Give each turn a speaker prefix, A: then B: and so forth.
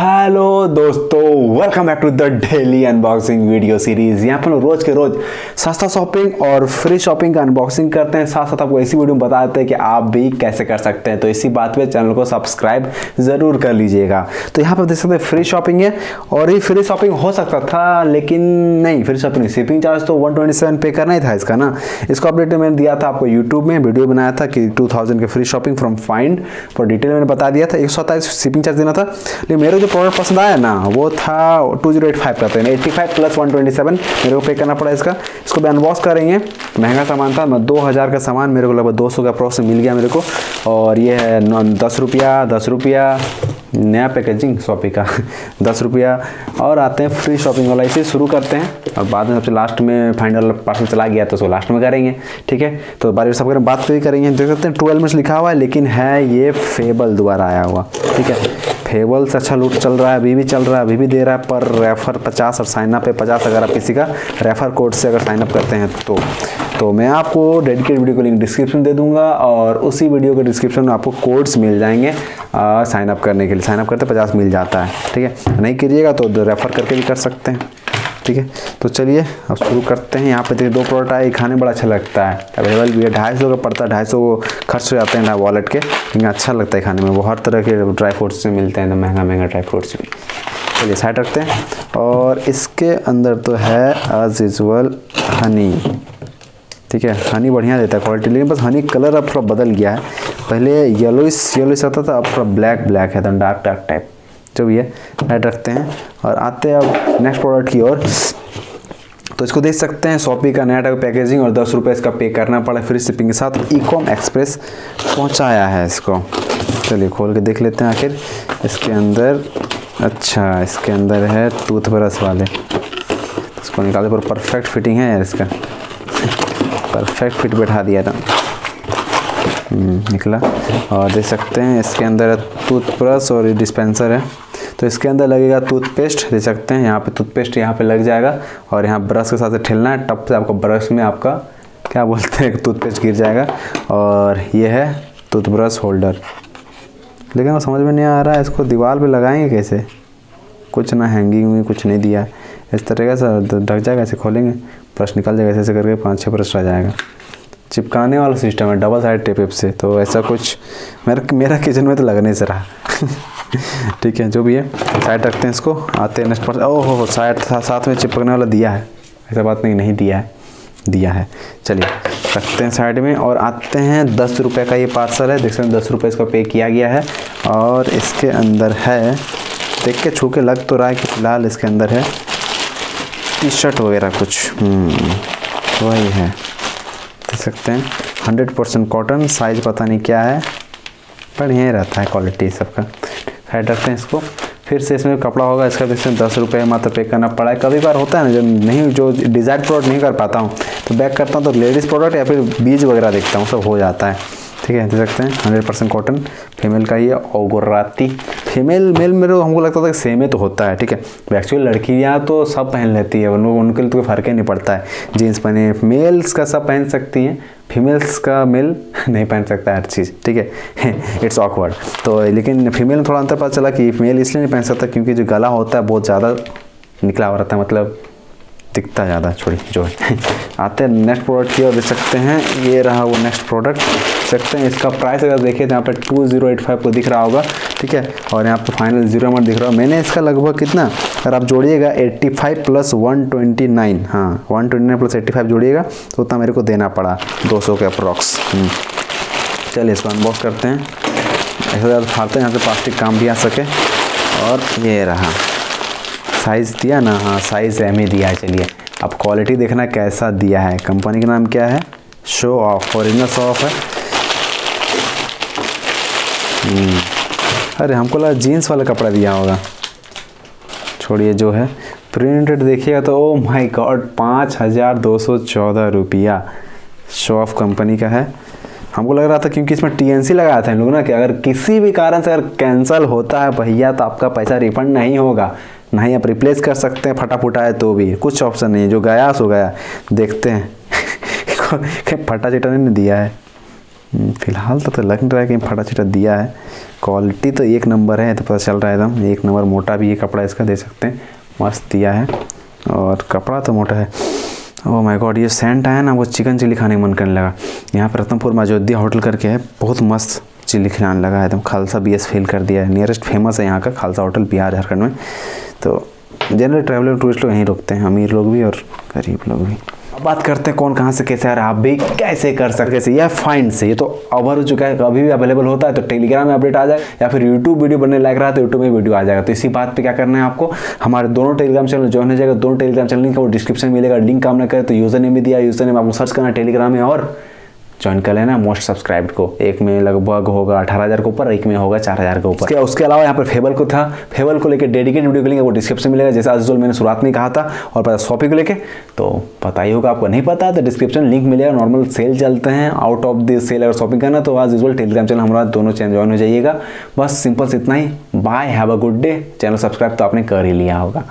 A: Hello दोस्तों, welcome back to the daily unboxing video series. यहाँ पर रोज के रोज सस्ता शॉपिंग और फ्री शॉपिंग का अनबॉक्सिंग करते हैं, साथ साथ आपको इसी वीडियो में बता देते हैं कि आप भी कैसे कर सकते हैं। तो इसी बात पे चैनल को सब्सक्राइब जरूर कर लीजिएगा। तो यहाँ पर देख सकते हैं फ्री शॉपिंग है, और ये फ्री शॉपिंग हो सकता था लेकिन नहीं, फ्री शॉपिंग शिपिंग चार्ज तो 127 पे करना ही था इसका ना। इसको अपडेट मैंने दिया था आपको यूट्यूब में, वीडियो बनाया था कि 2000 के फ्री शॉपिंग फ्रॉम फाइंड पर डिटेल मैंने बता दिया था। 127 शिपिंग चार्ज देना था, लेकिन मेरे जो प्रोडक्ट पसंद आया ना वो था 2085 का, तो 85 प्लस 127 मेरे को पे करना पड़ा इसका। इसको भी अनबॉक्स करेंगे। महंगा सामान था, 2000 का सामान मेरे को लगभग 200 का अप्रोक्स मिल गया मेरे को। और ये है 10 रुपया नया पैकेजिंग शॉपी का 10 रुपया। और आते हैं फ्री शॉपिंग वाला, इसे शुरू करते हैं और बाद में सबसे लास्ट में फाइंड वाला पार्सल चला गया तो उसको लास्ट में करेंगे, ठीक है। तो बार सब बात करेंगे। देख सकते हैं 12 मिनट्स लिखा हुआ है, लेकिन है ये फेबल द्वारा आया हुआ, ठीक है। फेबल से अच्छा लूट चल रहा है, अभी भी चल रहा है, अभी भी दे रहा है पर रेफर 50 और साइन अप पे 50 अगर आप किसी का रेफर कोड से अगर साइन अप करते हैं तो मैं आपको डेडिकेट वीडियो को लिंक डिस्क्रिप्शन दे दूंगा, और उसी वीडियो के डिस्क्रिप्शन में आपको कोड्स मिल जाएंगे साइन अप करने के लिए। साइन अप करते 50 मिल जाता है, ठीक है। नहीं कीजिएगा तो रेफर करके भी कर सकते हैं, ठीक है। तो चलिए अब शुरू करते हैं। यहाँ पे देखिए 2 प्रोडक्ट आए, खाने बड़ा अच्छा लगता है, अवेलेबल भी है। 250 का पड़ता है, 250 खर्च हो जाते हैं ना वॉलेट के, लेकिन अच्छा लगता है खाने में। वो हर तरह के ड्राई फ्रूट्स में मिलते हैं, तो महंगा ड्राई फ्रूट्स भी। चलिए साइड रखते हैं। और इसके अंदर तो है एज यूजुअल हनी, ठीक है। हनी बढ़िया देता है क्वालिटी, लेकिन बस हनी कलर अब थोड़ा बदल गया है। पहले येलोइश आता था, अब थोड़ा ब्लैक है, तो डार्क टाइप जो भी है। साइड रखते हैं और आते हैं अब नेक्स्ट प्रोडक्ट की ओर। तो इसको देख सकते हैं, शॉपी का नया टाइप पैकेजिंग और 10 रुपये इसका पे करना पड़ा फ्री शिपिंग के साथ। ई-कॉम एक्सप्रेस पहुंचाया है इसको। चलिए खोल के देख लेते हैं आखिर इसके अंदर। अच्छा, इसके अंदर है टूथब्रश वाले, इसको निकाले पर परफेक्ट फिटिंग है यार इसका, परफेक्ट फिट बैठा दिया था, निकला। और देख सकते हैं इसके अंदर टूथब्रश और डिस्पेंसर है। तो इसके अंदर लगेगा टूथपेस्ट, देख सकते हैं यहाँ पे टूथपेस्ट यहाँ पे लग जाएगा, और यहाँ ब्रश के साथ ठेलना है, टप से आपको ब्रश में आपका क्या बोलते हैं टूथपेस्ट गिर जाएगा। और ये है टूथब्रश होल्डर, लेकिन वो समझ में नहीं आ रहा है इसको दीवार पे लगाएंगे कैसे। कुछ ना हैंगिंग में कुछ नहीं दिया है, इस तरीके से ढक जाएगा। ऐसे खोलेंगे ब्रश निकल जाएगा, ऐसे करके 5-6 ब्रश रह जाएगा। चिपकाने वाला सिस्टम है डबल साइड टेप से, तो ऐसा कुछ मेरा किचन में तो लगने से रहा ठीक है, जो भी है साइड रखते हैं इसको। आते हैं नेक्स्ट पर। ओहो, साइड साथ में चिपकने वाला दिया है, ऐसा बात नहीं दिया है। चलिए रखते हैं साइड में और आते हैं 10 रुपये का ये पार्सल है। देख सकते हैं 10 रुपये इसका पे किया गया है। और इसके अंदर है, देख के छू के लग तो रहा है कि फिलहाल इसके अंदर है टी शर्ट वगैरह कुछ, वही है, देख सकते हैं 100% कॉटन। साइज पता नहीं क्या है, बढ़िया ही रहता है क्वालिटी सबका। साइड रखते हैं इसको। फिर से इसमें कपड़ा होगा इसका, देखते हैं 10 रुपये मात्र पे करना पड़ा है। कभी बार होता है ना जो डिज़ायर प्रोडक्ट नहीं कर पाता हूँ तो बैक करता हूँ, तो लेडीज़ प्रोडक्ट या फिर बीज वगैरह देखता हूँ, सब हो जाता है, ठीक है। देख सकते हैं 100% कॉटन, फीमेल का ही है। और गुर्राती फीमेल मेल मेरे हमको लगता था कि सेम ही तो होता है, ठीक है। एक्चुअली लड़कियाँ तो सब पहन लेती है, उनके लिए तो कोई फ़र्क ही नहीं पड़ता है। जीन्स पहने, मेल्स का सब पहन सकती हैं, फीमेल्स का मेल नहीं पहन सकता हर चीज़, ठीक है इट्स ऑकवर्ड। तो लेकिन फीमेल में थोड़ा अंतर पता चला कि मेल इसलिए नहीं पहन सकता क्योंकि जो गला होता है बहुत ज़्यादा निकला हुआ रहता है, मतलब दिखता ज़्यादा, छोड़ी जो है। आते हैं नेक्स्ट प्रोडक्ट की और देख सकते हैं, ये रहा वो नेक्स्ट प्रोडक्ट। देख सकते हैं इसका प्राइस अगर देखें तो यहाँ पर 2085 को दिख रहा होगा, ठीक है। और यहाँ पर फाइनल 0 अमाउंट दिख रहा है। मैंने इसका लगभग कितना, अगर आप जोड़िएगा 85 प्लस 129, हाँ 129 प्लस 85 जोड़िएगा तो उतना मेरे को देना पड़ा 200 के अप्रॉक्स। चलिए इसको अनबॉक्स करते हैं। ऐसा ज़्यादा फाड़ते हैं यहाँ से प्लास्टिक काम भी आ सके। और ये रहा साइज़ दिया ना, हाँ साइज़ एम ही दिया है। चलिए अब क्वालिटी देखना कैसा दिया है। कंपनी का नाम क्या है, show off, original show off है। अरे हमको लगा जीन्स वाला कपड़ा दिया होगा, छोड़िए जो है प्रिंटेड देखिएगा तो ओ माय गॉड 5214 रुपया शो ऑफ कंपनी का है। हमको लग रहा था क्योंकि इसमें TNC लगाया था इन लोग ना, कि अगर किसी भी कारण से अगर कैंसिल होता है भैया तो आपका पैसा रिफंड नहीं होगा, ना ही आप रिप्लेस कर सकते हैं, फटा फुटा है तो भी कुछ ऑप्शन नहीं है, जो गया सो गया। देखते हैं फटा चिटा नहीं दिया है फिलहाल तो लग नहीं रहा है कि फटा चिटा दिया है। क्वालिटी तो एक नंबर है, तो पता चल रहा है एकदम एक नंबर। मोटा भी ये कपड़ा इसका दे सकते हैं, मस्त दिया है और कपड़ा तो मोटा है। ओह माय गॉड, ये सेंट आया ना, वो चिकन चिली खाने का मन करने लगा। यहाँ पर रतनपुर में अयोध्या होटल करके है, बहुत मस्त चिल्ली खिलाने लगा है एकदम। खालसा BS फेल कर दिया है, नियरेस्ट फेमस है यहाँ का खालसा होटल बिहार झारखंड में। तो जनरल ट्रैवलर टूरिस्ट लोग यहीं रुकते हैं, अमीर लोग भी और गरीब लोग भी। अब बात करते हैं कौन कहाँ से कैसे आ रहा है, आप भी कैसे कर सकते हैं। यह फाइंड से, ये तो ओवर हो चुका है, अभी भी अवेलेबल होता है, तो टेलीग्राम में अपडेट आ जाएगा या फिर यूट्यूब वीडियो बनने लग रहा है तो यूट्यूब में वीडियो आ जाएगा। तो इसी बात पे क्या करना है आपको, हमारे दोनों टेलीग्राम चैनल ज्वाइन हो जाएगा। दोनों टेलीग्राम चैनल का वो डिस्क्रिप्शन में मिलेगा, लिंक काम ना करे तो यूजर नेम भी दिया, यूजर नेम आपको सर्च करना टेलीग्राम में और ज्वाइन कर लेना मोस्ट सब्सक्राइब्ड को। एक में लगभग होगा 18,000 के ऊपर, एक में होगा 4,000 के ऊपर। उसके अलावा यहाँ पर फेबल को था, फेबल को लेकर डेडिकेट वीडियो के लिंक वो डिस्क्रिप्शन में मिलेगा, जैसा आज मैंने शुरुआत में कहा था। और पता शॉपी को लेके तो पता ही होगा, आपको नहीं पता तो डिस्क्रिप्शन लिंक मिलेगा। नॉर्मल सेल चलते हैं, आउट ऑफ द सेल अगर शॉपिंग करना तो आज यूजुअल टेलीग्राम चैनल हमारा दोनों चैनल ज्वाइन हो जाइएगा। बस सिंपल से इतना ही। Bye, have a good day. Channel subscribe तो आपने कर ही लिया होगा।